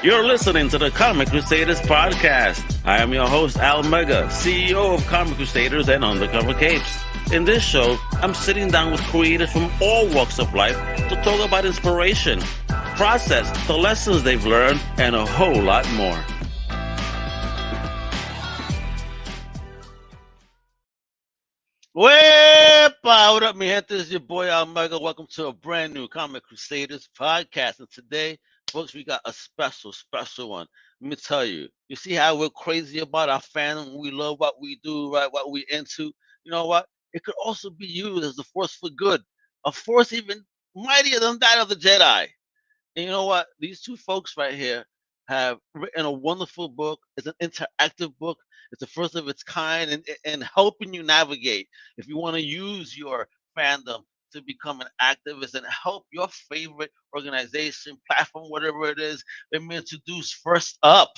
You're listening to the Comic Crusaders Podcast. I am your host, Al Mega, CEO of Comic Crusaders and Undercover Capes. In this show, I'm sitting down with creators from all walks of life to talk about inspiration, process, the lessons they've learned, and a whole lot more. What up, mi gente? This is your boy Al Mega. Welcome to a brand new Comic Crusaders Podcast. And today, folks, we got a special one. Let me tell you. You see how we're crazy about our fandom? We love what we do, right? What we into. You know what? It could also be used as a force for good. A force even mightier than that of the Jedi. And you know what? These two folks right here have written a wonderful book. It's an interactive book. It's the first of its kind and helping you navigate. If you want to use your fandom to become an activist and help your favorite organization, platform, whatever it is, let me introduce first up.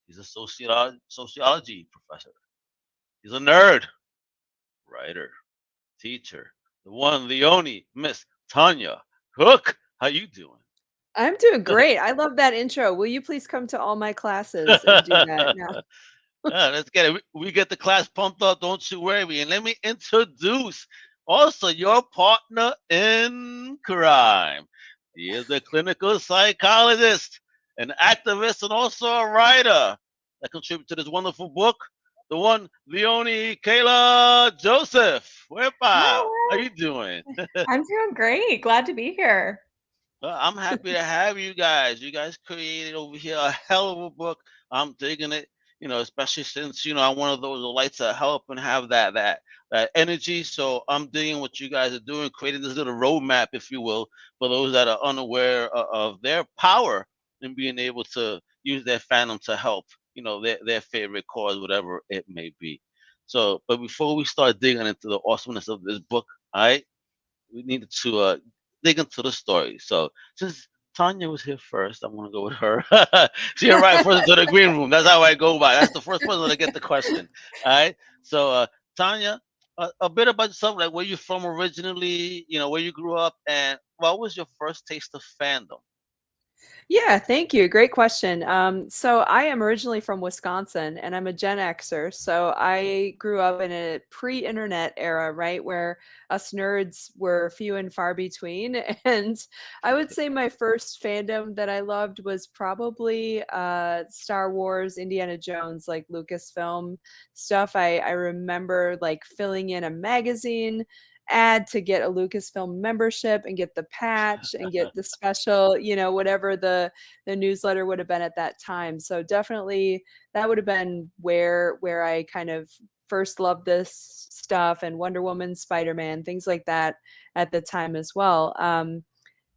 He's a sociology professor. He's a nerd, writer, teacher, the one, the only, Miss Tanya Cook. How you doing? I'm doing great. I love that intro. Will you please come to all my classes and do that now? Yeah, let's get it. We get the class pumped up. Don't you worry. And let me introduce also your partner in crime. He is a clinical psychologist, an activist, and also a writer that contributed to this wonderful book. The one, the only Kaela Joseph. Wherepa? How you doing? I'm doing great. Glad to be here. Well, I'm happy to have you guys. You guys created over here a hell of a book. I'm digging it. You know, especially since I'm one of those who likes to help and have that energy. So I'm digging what you guys are doing, creating this little roadmap, if you will, for those that are unaware of their power and being able to use their fandom to help, their favorite cause, whatever it may be. So, but before we start digging into the awesomeness of this book, all right, we needed to dig into the story. So since Tanya was here first, I'm gonna go with her. She arrived first into the green room. That's how I go by. That's the first person to get the question. All right. So Tanya, a bit about yourself, like where you're from originally, where you grew up, and what was your first taste of fandom? Yeah, thank you. Great question. So I am originally from Wisconsin and I'm a Gen Xer. So I grew up in a pre-internet era, right, where us nerds were few and far between. And I would say my first fandom that I loved was probably Star Wars, Indiana Jones, like Lucasfilm stuff. I remember like filling in a magazine ad to get a Lucasfilm membership and get the patch and get the special, whatever the newsletter would have been at that time. So definitely that would have been where I kind of first loved this stuff, and Wonder Woman, Spider-Man, things like that at the time as well.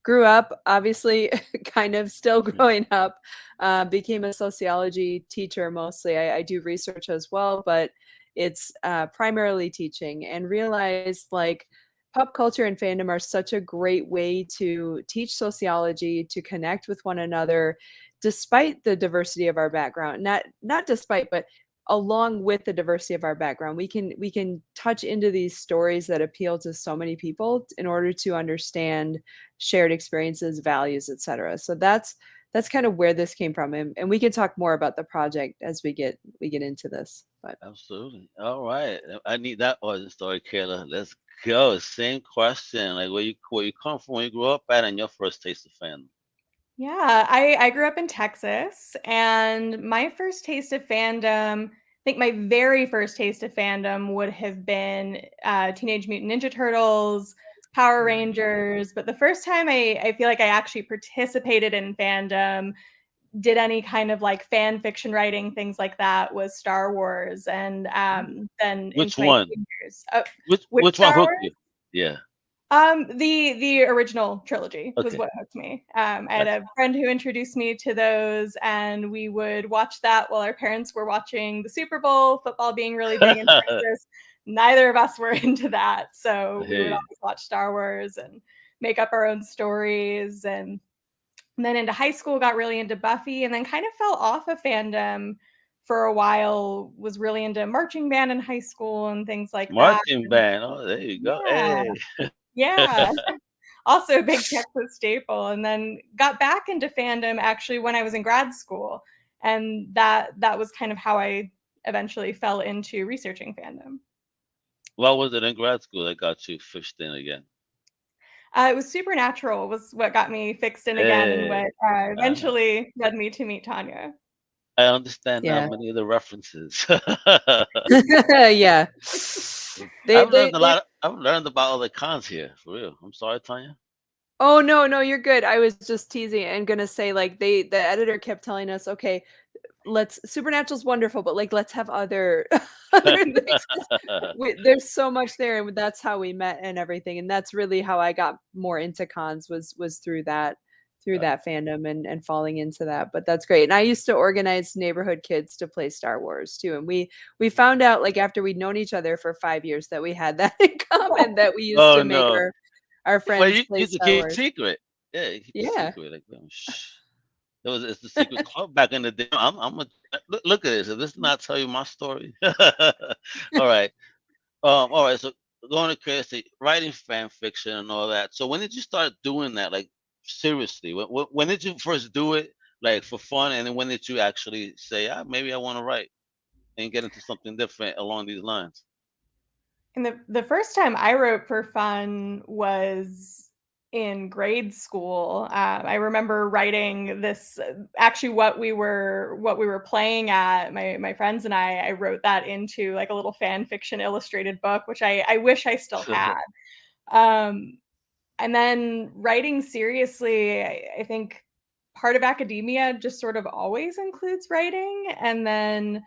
Grew up, obviously, kind of still growing up, became a sociology teacher mostly. I do research as well, but it's primarily teaching, and realized like pop culture and fandom are such a great way to teach sociology, to connect with one another, despite the diversity of our background. Not despite, but along with the diversity of our background, we can touch into these stories that appeal to so many people in order to understand shared experiences, values, etc. So that's kind of where this came from, and we can talk more about the project as we get into this. But Absolutely. All right. I need that origin story, Kayla. Let's go. Same question. Like where you come from, where you grew up at, and your first taste of fandom. Yeah, I grew up in Texas, and my first taste of fandom, I think my very first taste of fandom would have been Teenage Mutant Ninja Turtles, Power Rangers. But the first time I feel like I actually participated in fandom, did any kind of like fan fiction writing, things like that, was Star Wars. And then Which into my one? years, Which one Star hooked Wars? you? Yeah. The original trilogy was Okay. what hooked me. I had a friend who introduced me to those, and we would watch that while our parents were watching the Super Bowl, football being really big in Texas. Neither of us were into that, so we would always watch Star Wars and make up our own stories. And then into high school, got really into Buffy, and then kind of fell off of fandom for a while. Was really into marching band in high school and things like that. Marching band. Oh, there you go. Yeah. Hey. Yeah. also a big Texas staple. And then got back into fandom actually when I was in grad school. And that was kind of how I eventually fell into researching fandom. What was it in grad school that got you fished in again? It was Supernatural was what got me fixed in again, and what eventually led me to meet Tanya. I understand now Yeah. many of the references. Yeah. I've learned a lot. I've learned about all the cons here, for real. I'm sorry, Tanya. Oh no, you're good. I was just teasing and gonna say like the editor kept telling us, okay, Supernatural's wonderful, but like let's have other other things. There's so much there, and that's how we met and everything. And that's really how I got more into cons was through that fandom and falling into that. But that's great. And I used to organize neighborhood kids to play Star Wars too. And we found out like after we'd known each other for 5 years that we had that in common, that we used to make our friends Well, you play used to Star keep Wars. secret. Yeah, you keep Yeah. secret. Like, shh. It's the secret club back in the day. Look at this. This does not tell you my story. All right. All right. So going to crazy, writing fan fiction and all that. So when did you start doing that? Like seriously, when did you first do it? Like for fun, and then when did you actually say, maybe I want to write and get into something different along these lines? And the first time I wrote for fun was in grade school. I remember writing this, actually what we were playing at, my friends and I wrote that into like a little fan fiction illustrated book, which I wish I still had. And then writing seriously, I think part of academia just sort of always includes writing, and then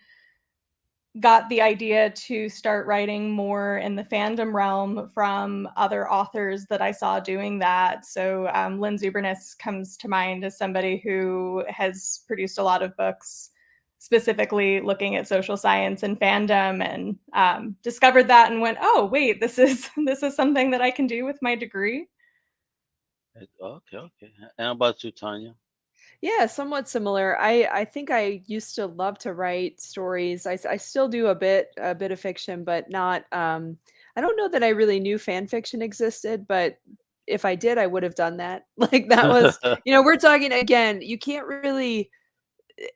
got the idea to start writing more in the fandom realm from other authors that I saw doing that. So Lynn Zubernis comes to mind as somebody who has produced a lot of books specifically looking at social science and fandom, and discovered that and went, oh, wait, this is something that I can do with my degree. Okay. And how about you, Tanya? Yeah, somewhat similar. I think I used to love to write stories. I still do a bit of fiction, but not I don't know that I really knew fan fiction existed, but if I did, I would have done that. Like that was, we're talking again, you can't really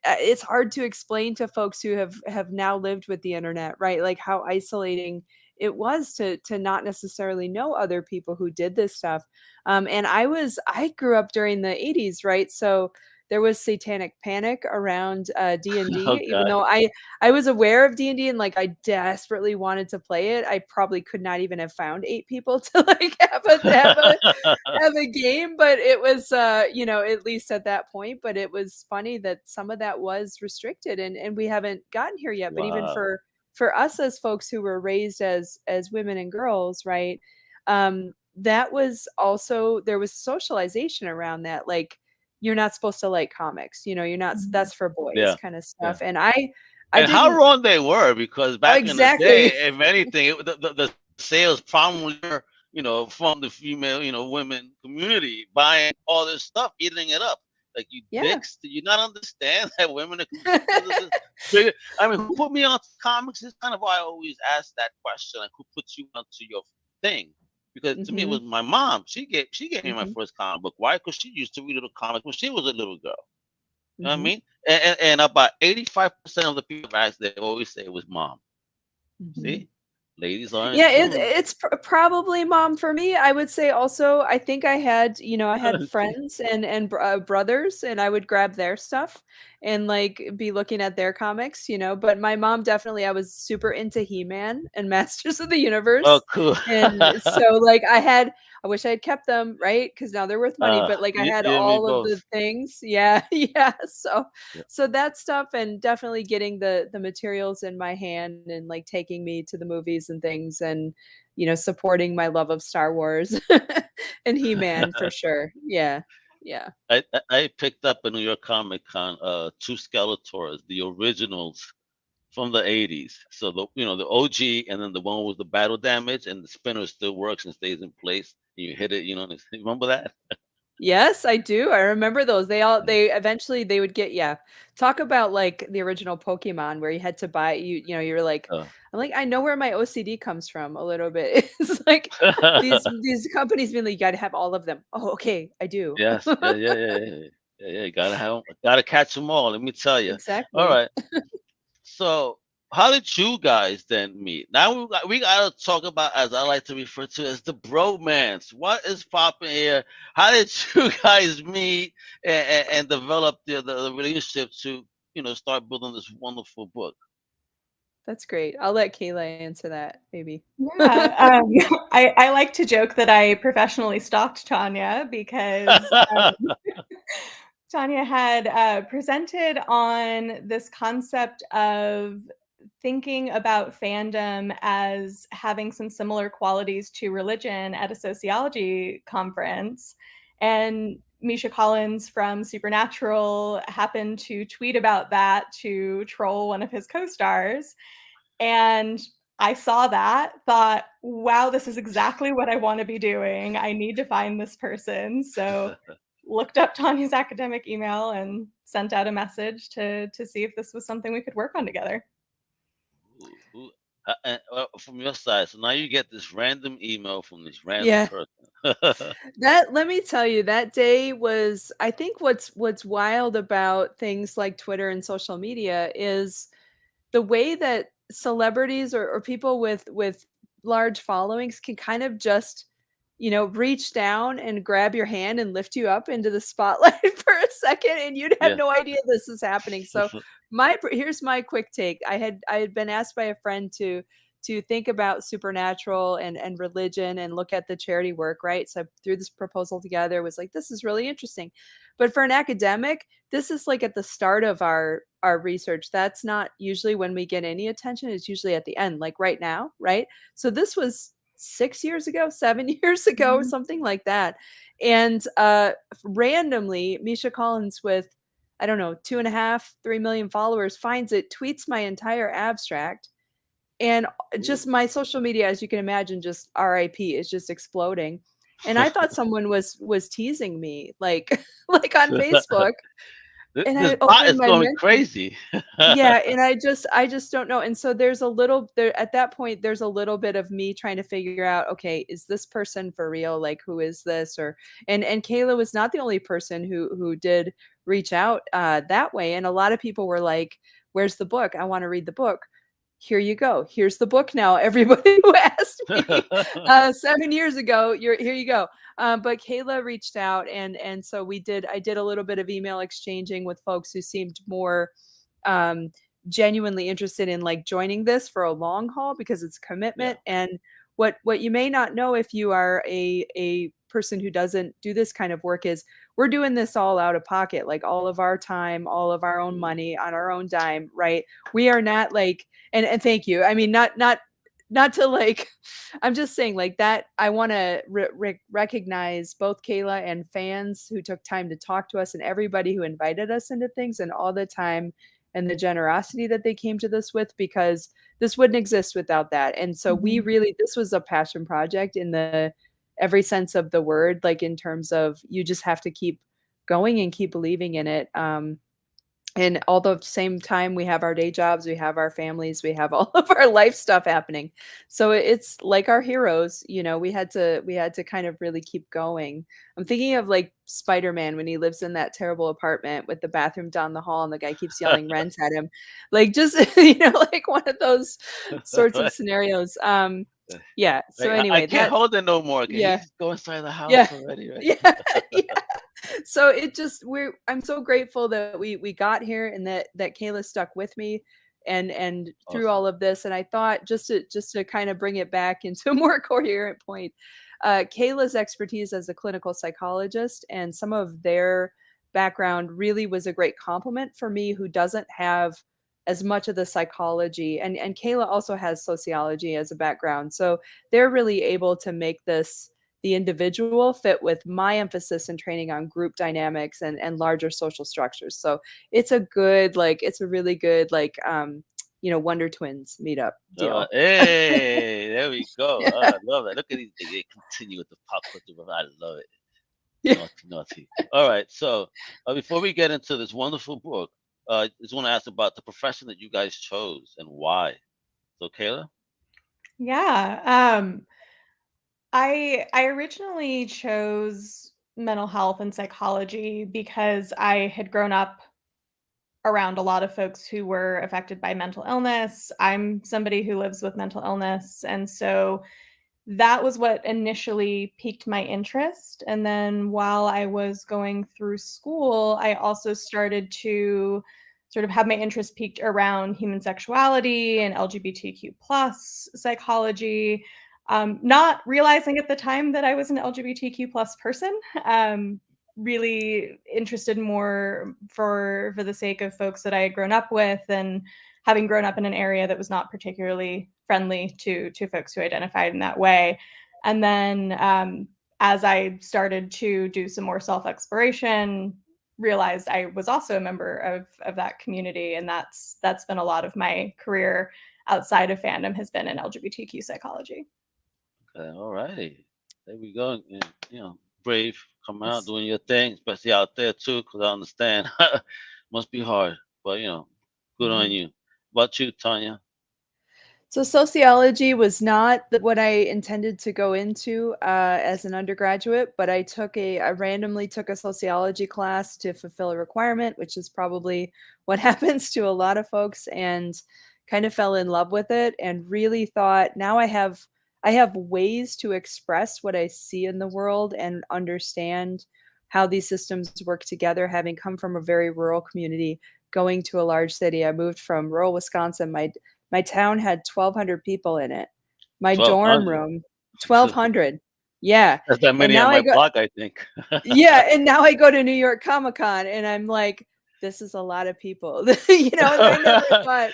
it's hard to explain to folks who have now lived with the internet, right? Like how isolating it was to not necessarily know other people who did this stuff. And I grew up during the 80s, right? So there was satanic panic around D&D. Even though I was aware of D&D and like I desperately wanted to play it, I probably could not even have found 8 people to like have a game. But it was at least at that point. But it was funny that some of that was restricted, and we haven't gotten here yet. But even for us as folks who were raised as women and girls, right? That was also, there was socialization around that. Like, you're not supposed to like comics, you're not, that's for boys kind of stuff. Yeah. And I how wrong they were, because back in the day, if anything, the sales probably were, from the female, women community buying all this stuff, eating it up. Like, you dicks, do you not understand that women are bigger? I mean, who put me onto comics? It's kind of why I always ask that question, like, who puts you onto your thing? Because to me, it was my mom. She gave me my first comic book. Why? Because she used to read little comics when she was a little girl. You know what I mean? And about 85% of the people I've asked, they always say it was mom. See? Ladies are it's probably mom for me. I would say also, I think I had friends and brothers, and I would grab their stuff and like be looking at their comics, but my mom definitely, I was super into He-Man and Masters of the Universe. Oh, cool. And so like I wish I had kept them, right? Because now they're worth money, but like I had all of the things. Yeah. So that stuff, and definitely getting the materials in my hand and like taking me to the movies and things, and supporting my love of Star Wars and He-Man for sure. Yeah. I picked up a New York Comic Con 2 Skeletors, the originals from the 80s. So the OG, and then the one with the battle damage, and the spinner still works and stays in place. You hit it, remember that? Yes, I do. I remember those. They eventually they would get, yeah. Talk about like the original Pokemon where you had to buy you're like, Uh, I'm like, I know where my OCD comes from a little bit. It's like these companies being like, you gotta have all of them. Oh, okay, I do. yes, yeah, yeah, yeah, yeah, yeah, yeah. You gotta have, gotta catch them all. Let me tell you. All Exactly. right. So, how did you guys then meet? Now we gotta talk about, as I like to refer to as the bromance. What is popping here? How did you guys meet and develop the relationship to start building this wonderful book? That's great. I'll let Kayla answer that, maybe. Yeah, I like to joke that I professionally stalked Tanya because Tanya had presented on this concept of thinking about fandom as having some similar qualities to religion at a sociology conference. And Misha Collins from Supernatural happened to tweet about that to troll one of his co stars. And I saw that, thought, wow, this is exactly what I want to be doing. I need to find this person. So looked up Tanya's academic email and sent out a message to see if this was something we could work on together. Ooh, and, from your side, so now you get this random email from this random Yeah. person. That let me tell you, that day was I think what's wild about things like Twitter and social media is the way that celebrities or people with large followings can kind of just, reach down and grab your hand and lift you up into the spotlight for a second, and you'd have Yeah. no idea this is happening. So here's my quick take. I had been asked by a friend to think about supernatural and religion and look at the charity work, right? So I threw this proposal together, was like, this is really interesting. But for an academic, this is like at the start of our research. That's not usually when we get any attention. It's usually at the end, like right now, right? So this was 6 years ago, 7 years ago, Mhm. something like that. And randomly, Misha Collins with, I don't know, 2.5, 3 million followers finds it, tweets my entire abstract, and Ooh. just my social media, as you can imagine, just RIP is just exploding. And I thought someone was teasing me, like like on Facebook. And This I bot is opened my going message. crazy. Yeah, and I just don't know. And so there's a little there at that point, there's a little bit of me trying to figure out, okay, is this person for real? Like, who is this? Or and Kayla was not the only person who did reach out that way. And a lot of people were like, where's the book? I want to read the book. Here you go. Here's the book now. Everybody who asked me 7 years ago, here you go. But Kayla reached out, and so I did a little bit of email exchanging with folks who seemed more um, genuinely interested in like joining this for a long haul because it's Yeah. commitment. And what you may not know if you are a person who doesn't do this kind of work is we're doing this all out of pocket, like all of our time, all of our own Ooh. money on our own dime, right? We are not like, and thank you. I mean, not to like, I'm just saying like that. I want to recognize both Kayla and fans who took time to talk to us and everybody who invited us into things and all the time and the generosity that they came to this with, because this wouldn't exist without that. And so we Mhm. really, this was a passion project in the every sense of the word, like in terms of you just have to keep going and keep believing in it. And although at the same time we have our day jobs, we have our families, we have all of our life stuff happening. So it's like our heroes, we had to kind of really keep going. I'm thinking of like Spider-Man when he lives in that terrible apartment with the bathroom down the hall and the guy keeps yelling rent at him. Like just like one of those sorts of scenarios. Yeah. So Like, I anyway, can't that hold it no more. Can he yeah. just go inside the Yeah. house already? Right? Yeah. Yeah. So it just I'm so grateful that we got here and that Kayla stuck with me and through Awesome. all of this. And I thought just to kind of bring it back into a more coherent point, Kayla's expertise as a clinical psychologist and some of their background really was a great compliment for me, who doesn't have as much of the psychology, and Kayla also has sociology as a background. So they're really able to make this the individual fit with my emphasis and training on group dynamics and larger social structures. So it's a really good like Wonder Twins meetup deal. Hey, there we go. Yeah. I love that. Look at these. They continue with the pop culture. I love it. Naughty. All right. So before we get into this wonderful book, I just want to ask about the profession that you guys chose and why. So, Kayla? Yeah. I originally chose mental health and psychology because I had grown up around a lot of folks who were affected by mental illness. I'm somebody who lives with mental illness, and so that was what initially piqued my interest. And then while I was going through school, I also started to sort of have my interest piqued around human sexuality and LGBTQ plus psychology. Not realizing at the time that I was an LGBTQ plus person. Really interested more for the sake of folks that I had grown up with, and having grown up in an area that was not particularly friendly to folks who identified in that way. And then as I started to do some more self-exploration, realized I was also a member of that community, and that's been a lot of my career outside of fandom has been in LGBTQ psychology. Okay, all righty. There we go. And, brave, coming out, doing your thing, especially out there too, because I understand. Must be hard, but good on you. What about you, Tanya? So sociology was not what I intended to go into as an undergraduate, but I randomly took a sociology class to fulfill a requirement, which is probably what happens to a lot of folks, and kind of fell in love with it and really thought, now I have ways to express what I see in the world and understand how these systems work together, having come from a very rural community, going to a large city. I moved from rural Wisconsin. My town had 1,200 people in it. My dorm 1,200. room, 1,200. Yeah. That's that And many on now my I go, block, I think. yeah. And now I go to New York Comic Con and I'm like, this is a lot of people. And I never thought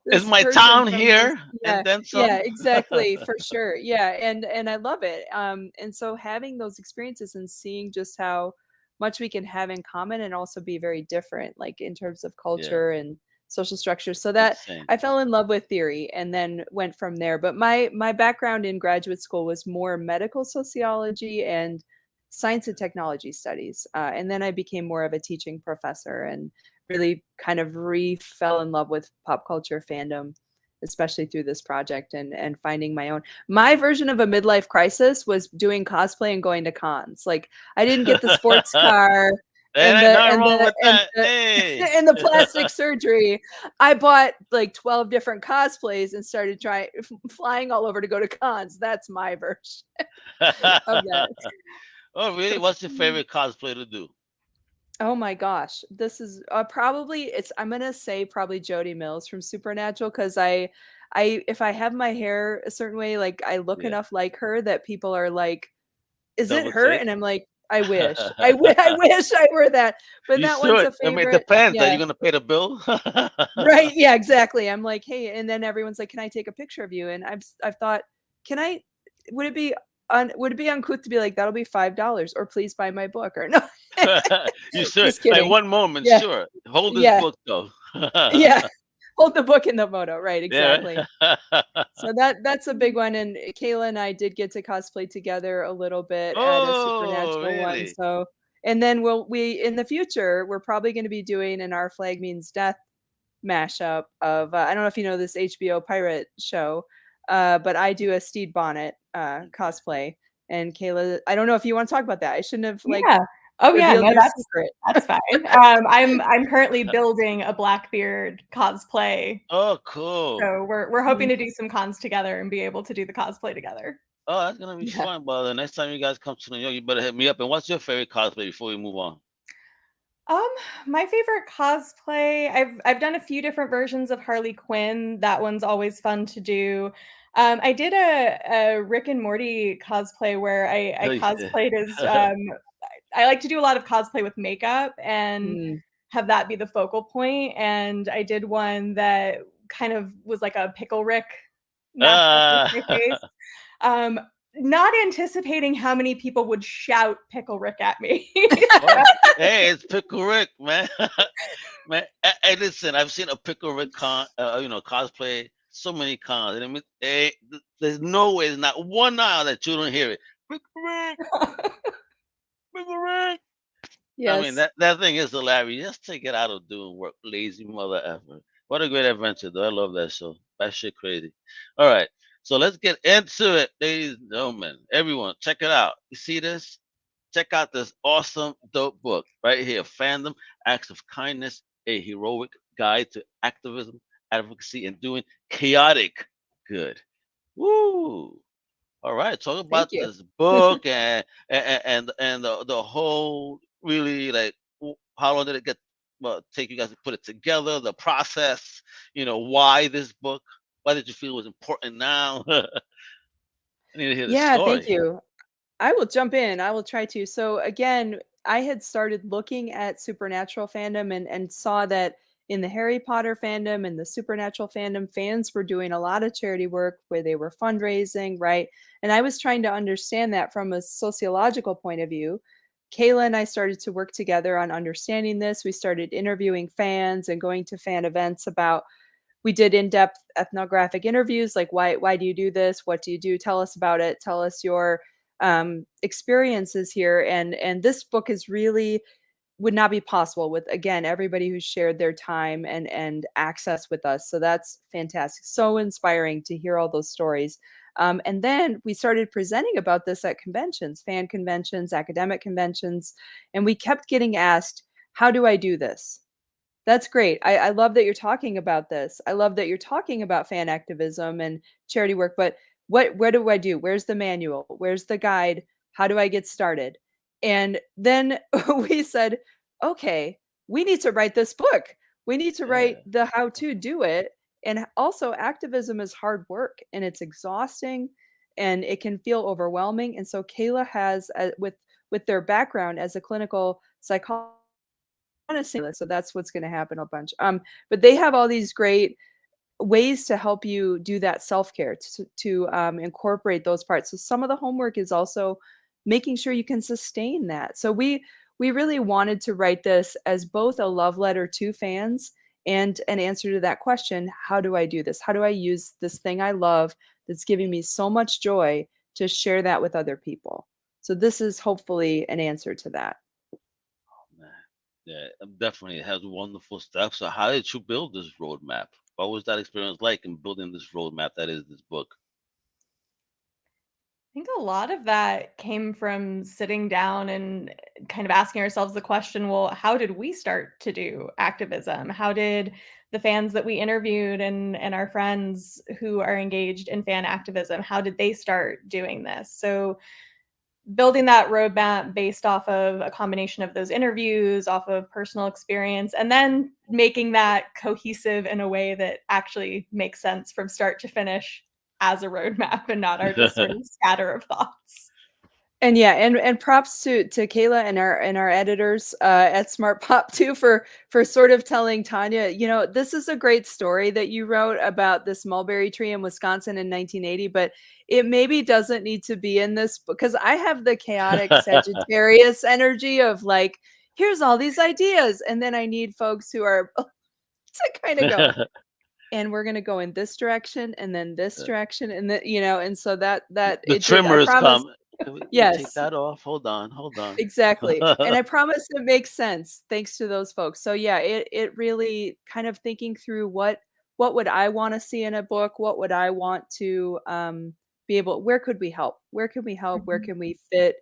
Is this my person town from this, here yeah, and then yeah, some? exactly, for sure. Yeah. And I love it. And so having those experiences and seeing just how much we can have in common and also be very different, like in terms of Yeah, culture and social structure. So that insane. I fell in love with theory and then went from there. But my background in graduate school was more medical sociology and science and technology studies. And then I became more of a teaching professor and really kind of fell in love with pop culture fandom, especially through this project and finding my own. My version of a midlife crisis was doing cosplay and going to cons. Like I didn't get the sports car and Ain't the nothing and wrong the with and that. the Hey. and the plastic surgery. I bought like 12 different cosplays and started flying all over to go to cons. That's my version of that. Oh, really? What's your favorite cosplay to do? Oh my gosh. This is I'm gonna say probably Jodie Mills from Supernatural, because if I have my hair a certain way, like I look Yeah. enough like her that people are like, is it Double her? take. And I'm like, I wish. I wish I were that. But You that one's should. a I mean, it favorite. depends. Are Yeah. you gonna pay the bill? Right. Yeah, exactly. I'm like, hey, and then everyone's like, can I take a picture of you? And I've thought, can I would it be would it be uncouth to be like, that'll be $5 or please buy my book, or no? You should. Just Like kidding. one moment, Yeah. sure. Hold this Yeah. book though. Yeah. Hold the book in the photo. Right. Yeah. Exactly. So that's a big one. And Kaela and I did get to cosplay together a little bit at a Oh, Supernatural one. really? So, and then we in the future, we're probably going to be doing an Our Flag Means Death mashup of, I don't know if you know this HBO pirate show, but I do a Steed Bonnet cosplay. And Kaela, I don't know if you want to talk about that. I shouldn't have Yeah. Oh yeah, revealed no, your secret. that's fine. I'm currently building a Blackbeard cosplay, Oh, cool. so we're hoping to do some cons together and be able to do the cosplay together. Oh, that's gonna be Yeah. fun. But the next time you guys come to New York, you better hit me up. And what's your favorite cosplay before we move on? My favorite cosplay, I've done a few different versions of Harley Quinn. That one's always fun to do. I did a Rick and Morty cosplay where I Oh, yeah. cosplayed as I like to do a lot of cosplay with makeup and Mm. have that be the focal point. And I did one that kind of was like a Pickle Rick mashup with my face. Not anticipating how many people would shout Pickle Rick at me. Well, hey, it's Pickle Rick, man. Man, hey, listen, I've seen a Pickle Rick cosplay so many cons, and I mean, there's no way, there's not one aisle that you don't hear it. Pickle Rick, boomerang. I mean, Yes. that thing is hilarious. Just take it out of doing work, lazy mother ever. What a great adventure, though. I love that show. That shit crazy. All right, so let's get into it, ladies and gentlemen. Everyone, check it out. You see this? Check out this awesome, dope book right here. Fandom Acts of Kindness, a heroic guide to activism, advocacy, and doing chaotic good. Woo! All right, talk Thank about you. this book and the whole really like how long did it get take you guys to put it together, the process, why this book, why did you feel it was important now? I need to hear the Yeah, thank story. you. I will jump in. I will try to. So again, I had started looking at supernatural fandom and saw that in the Harry Potter fandom and the supernatural fandom, fans were doing a lot of charity work where they were fundraising, right? And I was trying to understand that from a sociological point of view. Kayla and I started to work together on understanding this. We started interviewing fans and going to fan events about we did in-depth ethnographic interviews like why do you do this, what do you do, tell us about it, tell us your experiences here. And this book is really would not be possible with again everybody who shared their time and access with us, so that's fantastic, so inspiring to hear all those stories. And then we started presenting about this at conventions, fan conventions, academic conventions, and we kept getting asked, how do I do this? That's great. I love that you're talking about this. I love that you're talking about fan activism and charity work, but where do I do? Where's the manual? Where's the guide? How do I get started? And then we said, okay, we need to write this book. We need to write Yeah. the how to do it. And also activism is hard work and it's exhausting and it can feel overwhelming. And so Kayla has with their background as a clinical psychologist, so that's what's going to happen a bunch. But they have all these great ways to help you do that self-care to incorporate those parts. So some of the homework is also making sure you can sustain that. So we really wanted to write this as both a love letter to fans and an answer to that question, how do I do this? How do I use this thing I love that's giving me so much joy to share that with other people? So this is hopefully an answer to that. Man. Yeah, definitely. It has wonderful stuff. So how did you build this roadmap? What was that experience like in building this roadmap that is this book? I think a lot of that came from sitting down and kind of asking ourselves the question, well, how did we start to do activism? How did the fans that we interviewed and our friends who are engaged in fan activism, how did they start doing this? So building that roadmap based off of a combination of those interviews, off of personal experience, and then making that cohesive in a way that actually makes sense from start to finish as a roadmap and not our just sort of scatter of thoughts. And yeah, and props to Kaela and our editors at Smart Pop too for sort of telling Tanya, this is a great story that you wrote about this mulberry tree in Wisconsin in 1980, but it maybe doesn't need to be in this because I have the chaotic Sagittarius energy of like, here's all these ideas, and then I need folks who are to kind of go, and we're gonna go in this direction and then this direction and then and so that The it did. I trimmer is promise. come. Can we take Yes. that off? Hold on, hold on. Exactly, and I promise it makes sense thanks to those folks. So yeah, it really kind of thinking through what would I wanna see in a book? What would I want to, be able where could we help? Where can we help? Where Mhm. can we fit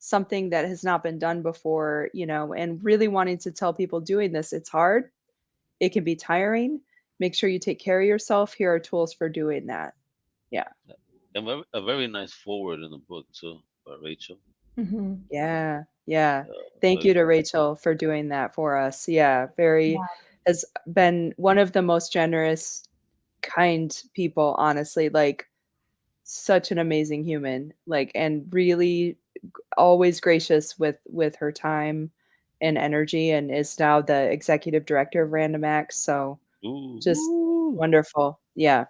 something that has not been done before, and really wanting to tell people doing this, it's hard, it can be tiring, make sure you take care of yourself, here are tools for doing that. Yeah. A very nice forward in the book too, by Rachel. Mhm. Yeah, yeah. Thank Very you to cool. Rachel for doing that for us. Yeah, very Yeah. has been one of the most generous, kind people, honestly, like such an amazing human, like and really always gracious with her time and energy and is now the executive director of Random Acts. So just Ooh, wonderful. Yeah.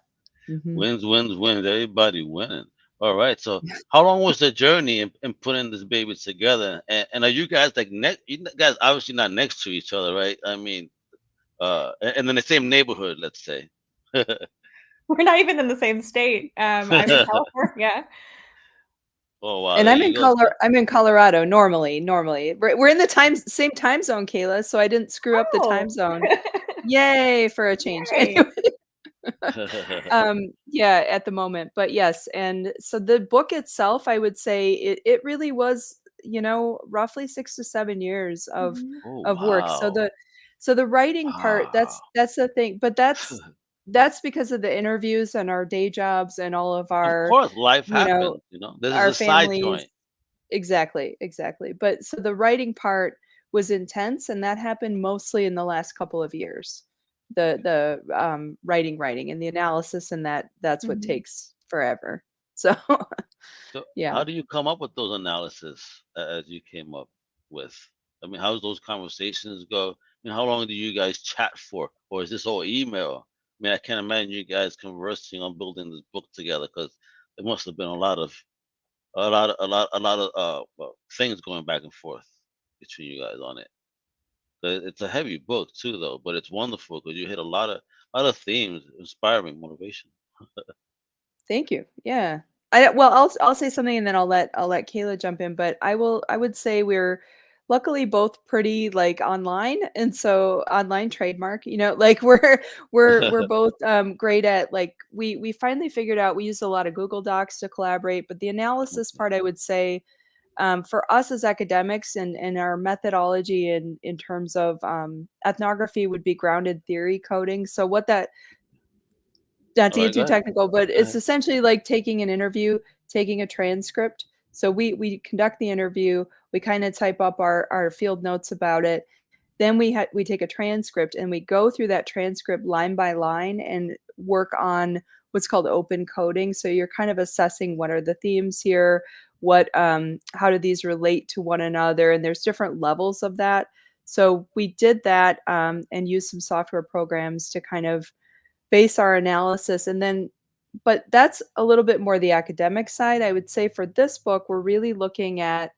Mhm. wins, wins, wins. Everybody winning. All right. So, how long was the journey in putting this baby together? And are you guys like next? You guys obviously not next to each other, right? I mean, and in the same neighborhood, let's say. We're not even in the same state. I'm in California. Oh wow, And there I'm you in go. I'm in Colorado normally. We're in the same time zone, Kaela, so I didn't screw up the time Oh, zone. Yay for a change. yay. Anyway, yeah, at the moment. But yes, and so the book itself, I would say it really was, roughly 6 to 7 years Mhm. Oh of work. wow. So the writing part, Wow. that's the thing, but that's because of the interviews and our day jobs and all of Of our, course, life you know, happens, you know. This is our a side families. joint. Exactly, exactly. But so the writing part was intense, and that happened mostly in the last couple of years. The writing and the analysis, and that's what Mhm. takes forever. So So yeah. how do you come up with those analysis as you came up with? I mean, how does those conversations go? I mean, how long do you guys chat for, or is this all email? I mean, I can't imagine you guys conversing on building this book together because there must have been a lot of well, things going back and forth between you guys on it. It's a heavy book too, though, but it's wonderful because you hit a lot of themes, inspiring motivation. Thank you. Yeah. I'll say something and then I'll let Kayla jump in, but I would say we're luckily both pretty like online, and so online trademark, like we're both great at, like, we finally figured out we use a lot of Google Docs to collaborate, but the analysis part, I would say, for us as academics, and our methodology in terms of ethnography would be grounded theory coding. So what that not All to right, get go too ahead. technical, but Go it's ahead. essentially like taking an interview, taking a transcript. So we conduct the interview, we kind of type up our field notes about it. Then we take a transcript and we go through that transcript line by line and work on what's called open coding. So you're kind of assessing what are the themes here, how do these relate to one another, and there's different levels of that. So we did that, and used some software programs to kind of base our analysis, and then but that's a little bit more the academic side. I would say for this book, we're really looking at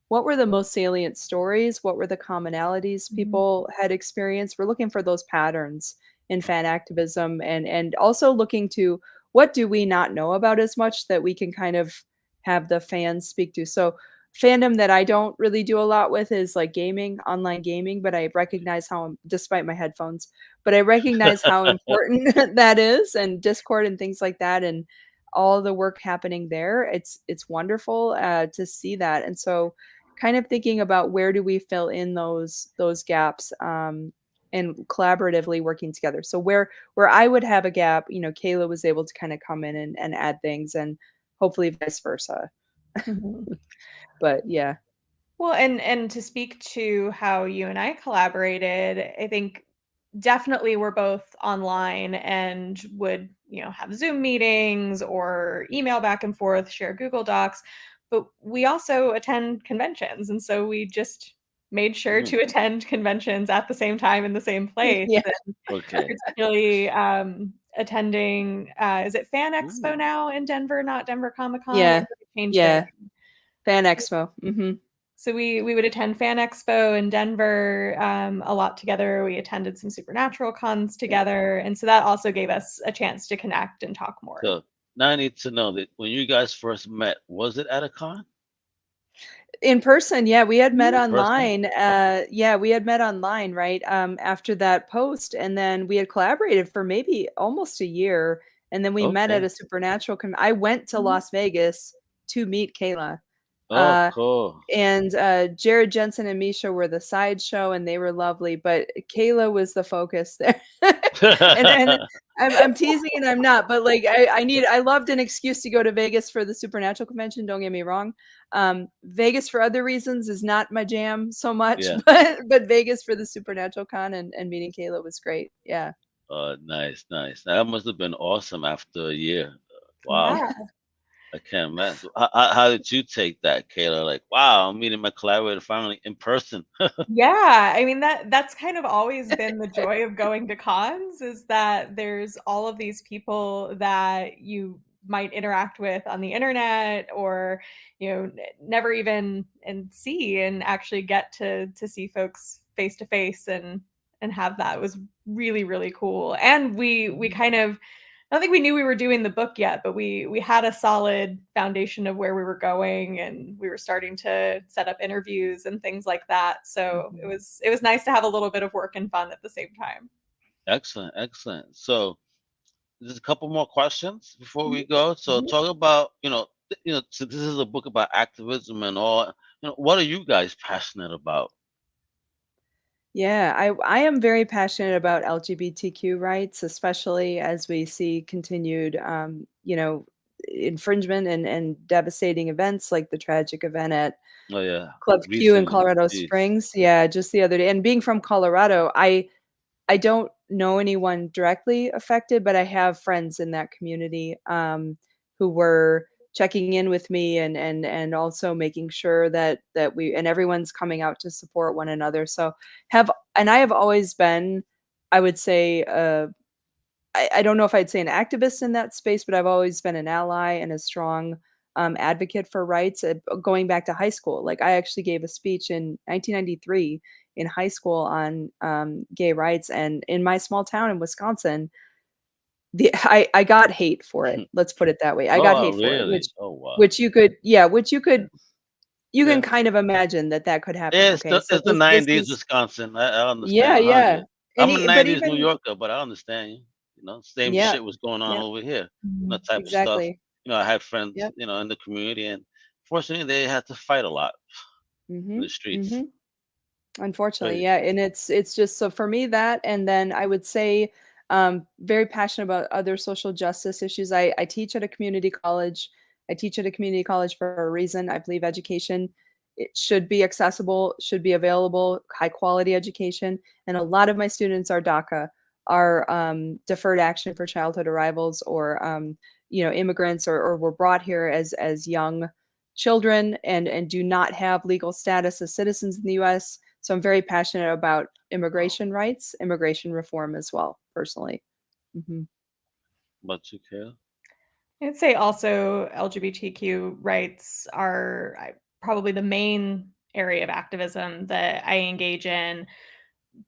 what were the most salient stories, what were the commonalities Mhm. people had experienced. We're looking for those patterns in fan activism, and also looking to what do we not know about as much that we can kind of have the fans speak to. So fandom that I don't really do a lot with is like gaming, online gaming, but I recognize how, despite my headphones, but I recognize how important that is, and Discord and things like that, and all the work happening there. It's wonderful to see that. And so kind of thinking about where do we fill in those gaps, and collaboratively working together. So where I would have a gap, Kayla was able to kind of come in and add things, and hopefully vice versa. Mhm. But yeah. Well, and to speak to how you and I collaborated, I think definitely we're both online and would, have Zoom meetings or email back and forth, share Google Docs, but we also attend conventions. And so we just made sure Mhm. to attend conventions at the same time in the same place. Yeah. And Okay. particularly attending, is it Fan Expo Ooh. now in Denver, not Denver Comic Con? I Yeah. think they changed their Yeah. Fan Expo. so we would attend Fan Expo in Denver a lot together. We attended some Supernatural cons Yeah. together, and so that also gave us a chance to connect and talk more. So now I need to know that when you guys first met, was it at a con? In person, yeah, we had met Mhm. In person? online. Yeah, we had met online, right? After that post, and then we had collaborated for maybe almost a year, and then we met at Okay. a Supernatural I went to Mhm. Las Vegas to meet Kayla. Oh, Uh, cool. and Jared Jensen and Misha were the sideshow, and they were lovely, but Kayla was the focus there. And I'm teasing and I'm not, but like I loved an excuse to go to Vegas for the Supernatural convention. Don't get me wrong. Vegas for other reasons is not my jam so much, Yeah. but Vegas for the Supernatural con and meeting Kayla was great. Yeah. Nice, nice. That must have been awesome after a year. Wow. Yeah. I can't imagine. So how did you take that, Kayla? Like, wow, I'm meeting my collaborator finally in person. Yeah, I mean that's kind of always been the joy of going to cons is that there's all of these people that you might interact with on the internet or never even and see and actually get to see folks face to face and have that was really really cool. And we kind of don't think we knew we were doing the book yet, but we had a solid foundation of where we were going, and we were starting to set up interviews and things like that. So it was nice to have a little bit of work and fun at the same time. Excellent, excellent. So there's a couple more questions before we go. So talk about, so this is a book about activism and all. What are you guys passionate about? Yeah, I am very passionate about LGBTQ rights, especially as we see continued, infringement and devastating events like the tragic event at Oh yeah, Club Q in recently. Colorado Jeez. Springs. Yeah, just the other day. And being from Colorado, I don't know anyone directly affected, but I have friends in that community who were checking in with me and also making sure that we and everyone's coming out to support one another. So I have always been, I would say, I don't know if I'd say an activist in that space, but I've always been an ally and a strong advocate for rights. Going back to high school, like I actually gave a speech in 1993 in high school on gay rights, and in my small town in Wisconsin, I got hate for it. Let's put it that way. I got Oh hate for it, really? Oh wow. which you can kind of imagine that could happen. Yeah, Okay, so it's the this 90s is Wisconsin. I yeah, understand yeah, 100. I'm a but 90s New even Yorker, but I understand you. Same yeah, shit was going on yeah, over here. That type of stuff. exactly. I had friends, Yep. in the community, and fortunately they had to fight a lot in Mhm. the streets. Mhm. Unfortunately, Crazy. yeah, and it's just so for me that, and then I would say, very passionate about other social justice issues. I teach at a community college. I teach at a community college for a reason. I believe education, it should be accessible, should be available, high quality education, and a lot of my students are DACA, are deferred action for childhood arrivals, or immigrants, or were brought here as young children and do not have legal status as citizens in the U.S. So I'm very passionate about immigration rights, immigration reform as well, personally. Mhm. But you care? I'd say also LGBTQ rights are probably the main area of activism that I engage in,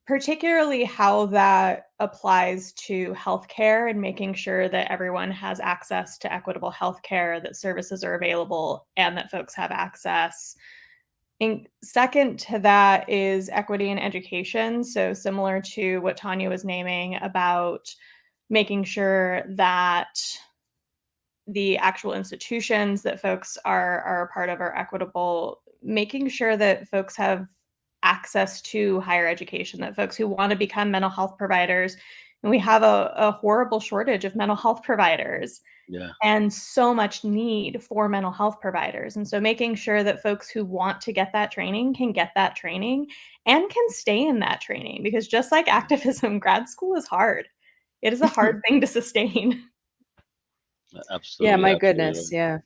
particularly how that applies to healthcare and making sure that everyone has access to equitable healthcare, that services are available, and that folks have access. And second to that is equity in education. So similar to what Tanya was naming about making sure that the actual institutions that folks are a part of are equitable, making sure that folks have access to higher education, that folks who want to become mental health providers, and we have a horrible shortage of mental health providers Yeah. and so much need for mental health providers. And so making sure that folks who want to get that training can get that training and can stay in that training, because just like activism, grad school is hard. It is a hard thing to sustain. Yeah, Absolutely, my absolutely. goodness, yeah.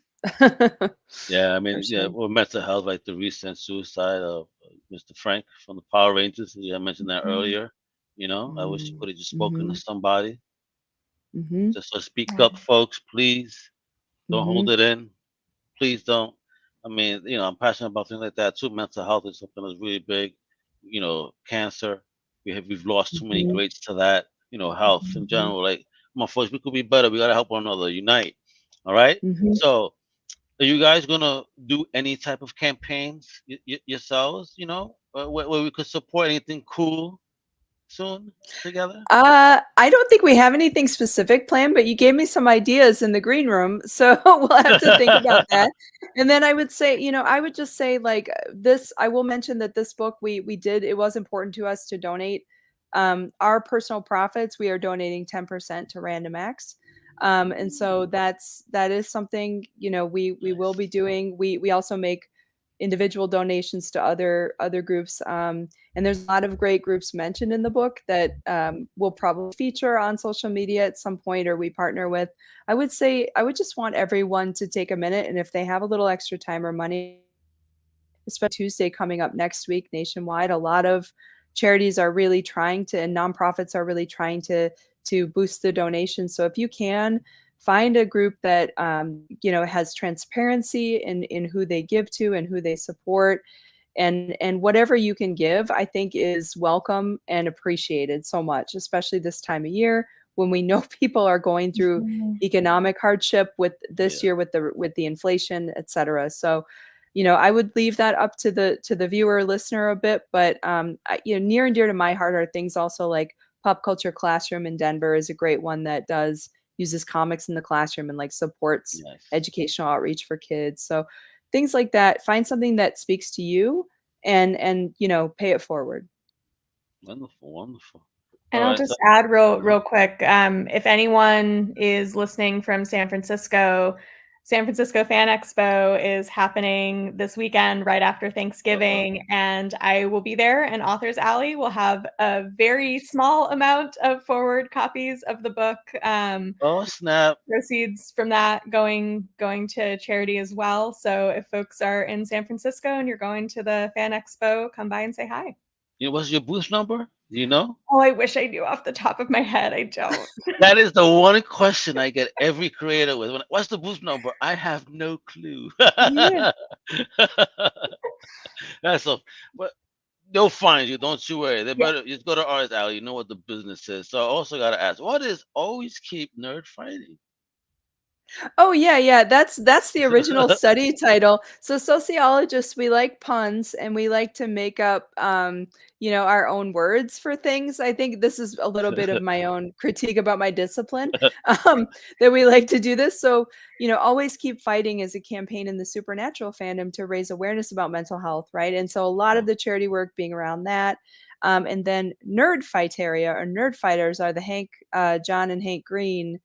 Yeah, I mean, For yeah, sure. well, mental health, like the recent suicide of Mr. Frank from the Power Rangers. Yeah, I mentioned that Mhm. earlier. I wish he Mm, would have just spoken to mhm, somebody. mhm, Just so speak Yeah. up, folks, please. Don't hold mhm, it in. Please don't. I mean, I'm passionate about things like that too. Mental health is something that's really big. Cancer. We've lost too many mhm, greats to that. Health in mhm, general. Like, come on, folks, we could be better. We gotta help one another. Unite. All right. mhm. So, are you guys gonna do any type of campaigns yourselves? Where we could support anything cool soon together? I don't think we have anything specific planned, but you gave me some ideas in the green room, so we'll have to think about that. And then I would say, I would just say like this. I will mention that this book we did. It was important to us to donate our personal profits. We are donating 10% to Random Acts, and so that is something we will be doing. We also make individual donations to other groups. And there's a lot of great groups mentioned in the book that we'll probably feature on social media at some point, or we partner with. I would say I would just want everyone to take a minute, and if they have a little extra time or money, especially Tuesday coming up next week nationwide, a lot of charities are really trying to, and nonprofits are really trying to boost the donations. So if you can find a group that has transparency in who they give to and who they support, and whatever you can give, I think is welcome and appreciated so much, especially this time of year when we know people are going through Mhm. economic hardship with this Yeah. year with the inflation, etc. So, I would leave that up to the viewer listener a bit, but near and dear to my heart are things also like Pop Culture Classroom in Denver is a great one that uses comics in the classroom and like supports Nice. educational outreach for kids. So things like that. Find something that speaks to you and pay it forward. Wonderful. Wonderful. All And I'll right. So, just add uh-huh. real quick, if anyone is listening from San Francisco Fan Expo is happening this weekend right after Uh-oh. Thanksgiving, and I will be there, and Authors Alley will have a very small amount of forward copies of the book. Oh, snap. Proceeds from that going to charity as well. So if folks are in San Francisco and you're going to the Fan Expo, come by and say hi. What's your booth number? Do you know? Oh, I wish I knew off the top of my head. I don't. That is the one question I get every creator with. What's the booth number? I have no clue. Yeah. That's so. But they'll find you. Don't you worry. They Yeah. better just go to Artist Alley. You know what the business is. So I also got to ask, what is always keep nerd fighting? Oh yeah. That's the original study title. So sociologists, we like puns and we like to make up our own words for things. I think this is a little bit of my own critique about my discipline. That we like to do this. So, Always Keep Fighting is a campaign in the supernatural fandom to raise awareness about mental health, right? And so a lot of the charity work being around that. And then Nerd Fighteria or Nerd Fighters are the John and Hank Green,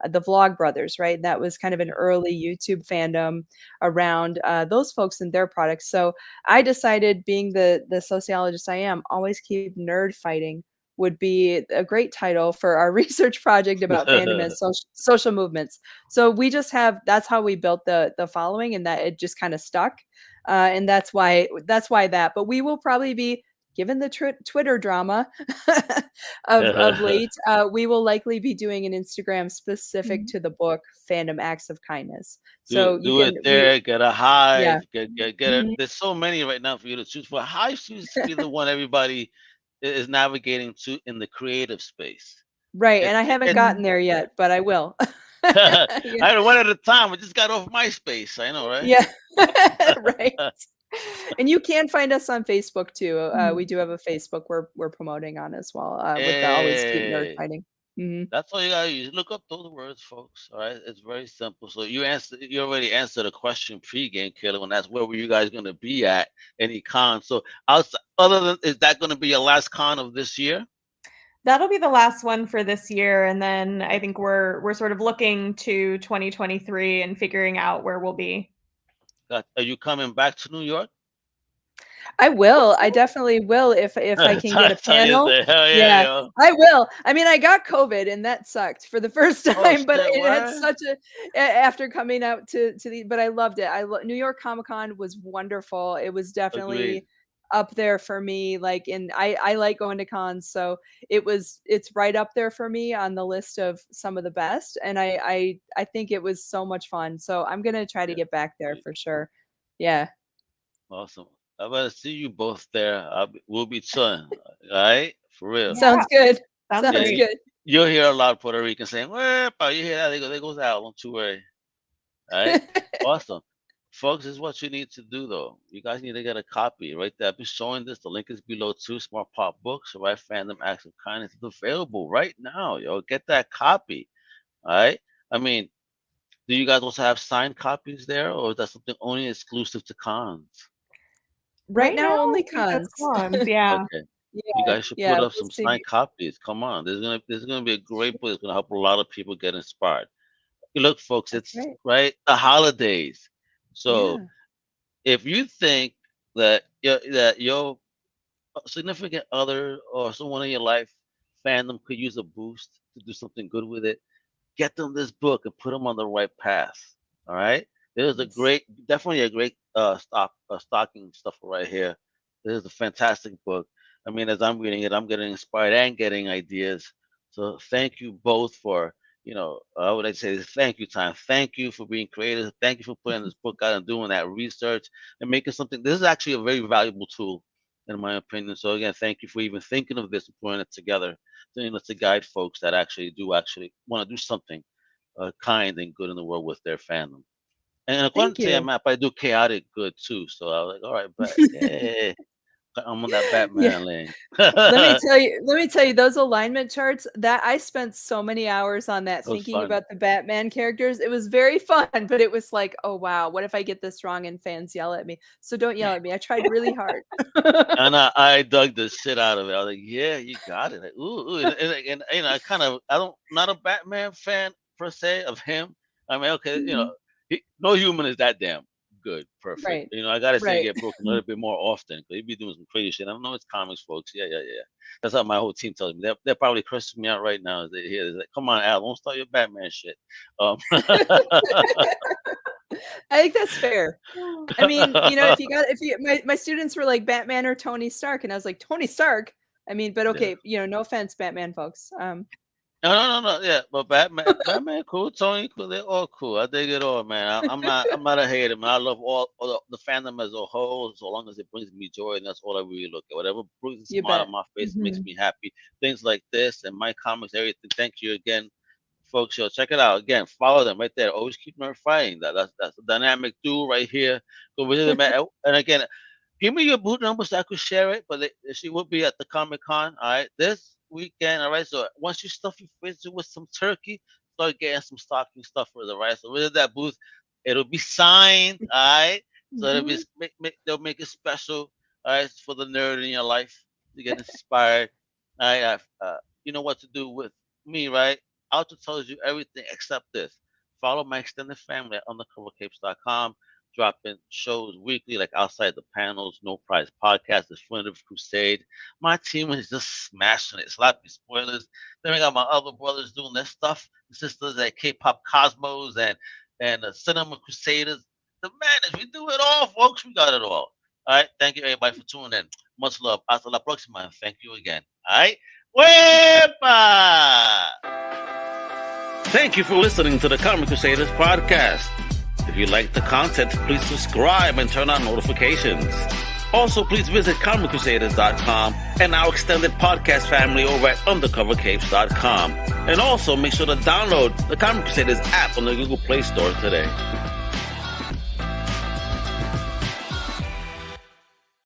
the Vlog Brothers, right? That was kind of an early YouTube fandom around those folks and their products. So I decided, being the sociologist I am, Always Keep Nerd Fighting would be a great title for our research project about fandom and social movements. So that's how we built the following, and that it just kind of stuck. And that's why that. But we will probably be, given the Twitter drama of late, we will likely be doing an Instagram specific Mhm. to the book Fandom Acts of Kindness. do So you do it can there. Get a yeah. hive. Get it. Mhm. There's so many right now for you to choose for. Hive seems to be the one everybody is navigating to in the creative space. Right, It, and I haven't it, gotten there yet, but I will. Yeah. I know one at a time. I just got off MySpace. I know, right? Yeah. Right. And you can find us on Facebook too. We Mhm. do have a Facebook we're promoting on as well, with the Always Keep Nerd Hey, Fighting. Mhm. that's all you gotta use. Look up those words, folks. All right, it's very simple. So you already answered a question pregame, Killer, when that's where were you guys gonna be at any con. So other than, is that gonna be your last con of this year? That'll be the last one for this year, and then I think we're sort of looking to 2023 and figuring out where we'll be. Are you coming back to New York? I will. I definitely will if I can get a Tanya panel. said, hell yeah, Yeah, yo. I will. I mean, I got COVID and that sucked for the first Oh time, but shit, it had what? such after coming out to the, but I loved it. New York Comic Con was wonderful. It was Agreed. definitely up there for me. Like, and I like going to cons, so it's right up there for me on the list of some of the best. And I think it was so much fun. So I'm gonna try to Yeah, get back there sweet. for sure. Yeah. Awesome. I better see you both there. We'll be chilling. All right, for real. Yeah, Sounds good. sounds Yeah, Sounds great. good. you'll hear a lot of Puerto Ricans saying, "Well, you hear that? They goes out. Don't you worry." All right, awesome, folks. This is what you need to do, though. You guys need to get a copy right there. I've been showing this. The link is below too. Smart Pop Books, right? Fandom Acts of Kindness is available right now, yo. Get that copy. All right. I mean, do you guys also have signed copies there, or is that something only exclusive to cons? Right Right now, now, only I think that's cons. cons. Yeah. Okay. You Yeah, guys should put yeah, up we'll some see. signed copies. Come on, there's gonna be a great book. It's gonna help a lot of people get inspired. Look, folks, That's it's right. right the holidays. So Yeah. if you think that your significant other or someone in your life fandom could use a boost to do something good with it, get them this book and put them on the right path. All right. There's Yes. definitely a great stocking stuffer right here. This is a fantastic book. I mean, as I'm reading it, I'm getting inspired and getting ideas. So thank you both for, what I say is thank you, time. Thank you for being creative. Thank you for putting this book out and doing that research and making something. This is actually a very valuable tool in my opinion. So again, thank you for even thinking of this and putting it together, to guide folks that actually want to do something kind and good in the world with their fandom. And according Thank to your you. map, I do chaotic good too. So I was like, all right, but yeah, I'm on that Yeah. Batman lane. Let me tell you, those alignment charts, that I spent so many hours on that It was thinking fun. about the Batman characters. It was very fun, but it was like, oh wow, what if I get this wrong and fans yell at me? So don't yell at me. I tried really hard. And I dug the shit out of it. I was like, yeah, you got it. Like, ooh. And I'm not a Batman fan per se of him. I mean, okay, Mhm. no human is that damn good, perfect. Right. I gotta see it Right. get broken a little bit more often because he be doing some crazy shit. I don't know, it's comics, folks. Yeah. That's how my whole team tells me. They're probably cursing me out right now. As they hear, they're like, come on, Al, don't start your Batman shit. I think that's fair. I mean, my students were like Batman or Tony Stark, and I was like, Tony Stark. I mean, but Yeah. okay, no offense, Batman folks. No. Yeah, but Batman, cool. Tony, cool. They're all cool. I dig it all, man. I'm not a hater, man. I love all the fandom as a whole, so long as it brings me joy, and that's all I really look at. Whatever brings a You smile bet. on my face, makes Mhm. me happy. Things like this and my comics, everything. Thank you again, folks. Yo, check it out. Again, follow them right there. Always keep them fighting. That's a dynamic duo right here. Go visit them, and again, give me your boot number so I could share it. But she will be at the Comic-Con, all right, this weekend, all right? So once you stuff your freezer with some turkey, start getting some stocking stuffers, all right? So visit that booth. It'll be signed, all right? So it'll be, they'll make it special, all right, for the nerd in your life to get inspired. All right, you know what to do with me, right? Alto tells you everything except this. Follow my extended family at undercovercapes.com. Dropping shows weekly, like Outside the Panels, No Prize Podcast, The Fandom Crusade. My team is just smashing it. Slappy spoilers. Then we got my other brothers doing their stuff. The sisters at K-Pop Cosmos and the Cinema Crusaders. The madness. We do it all, folks. We got it all. All right. Thank you, everybody, for tuning in. Much love. Hasta la próxima. And thank you again. All right. Wepa! Thank you for listening to the Comic Crusaders Podcast. If you like the content, please subscribe and turn on notifications. Also, please visit comiccrusaders.shop and our extended podcast family over at undercovercapes.com. And also, make sure to download the Comic Crusaders app on the Google Play Store today.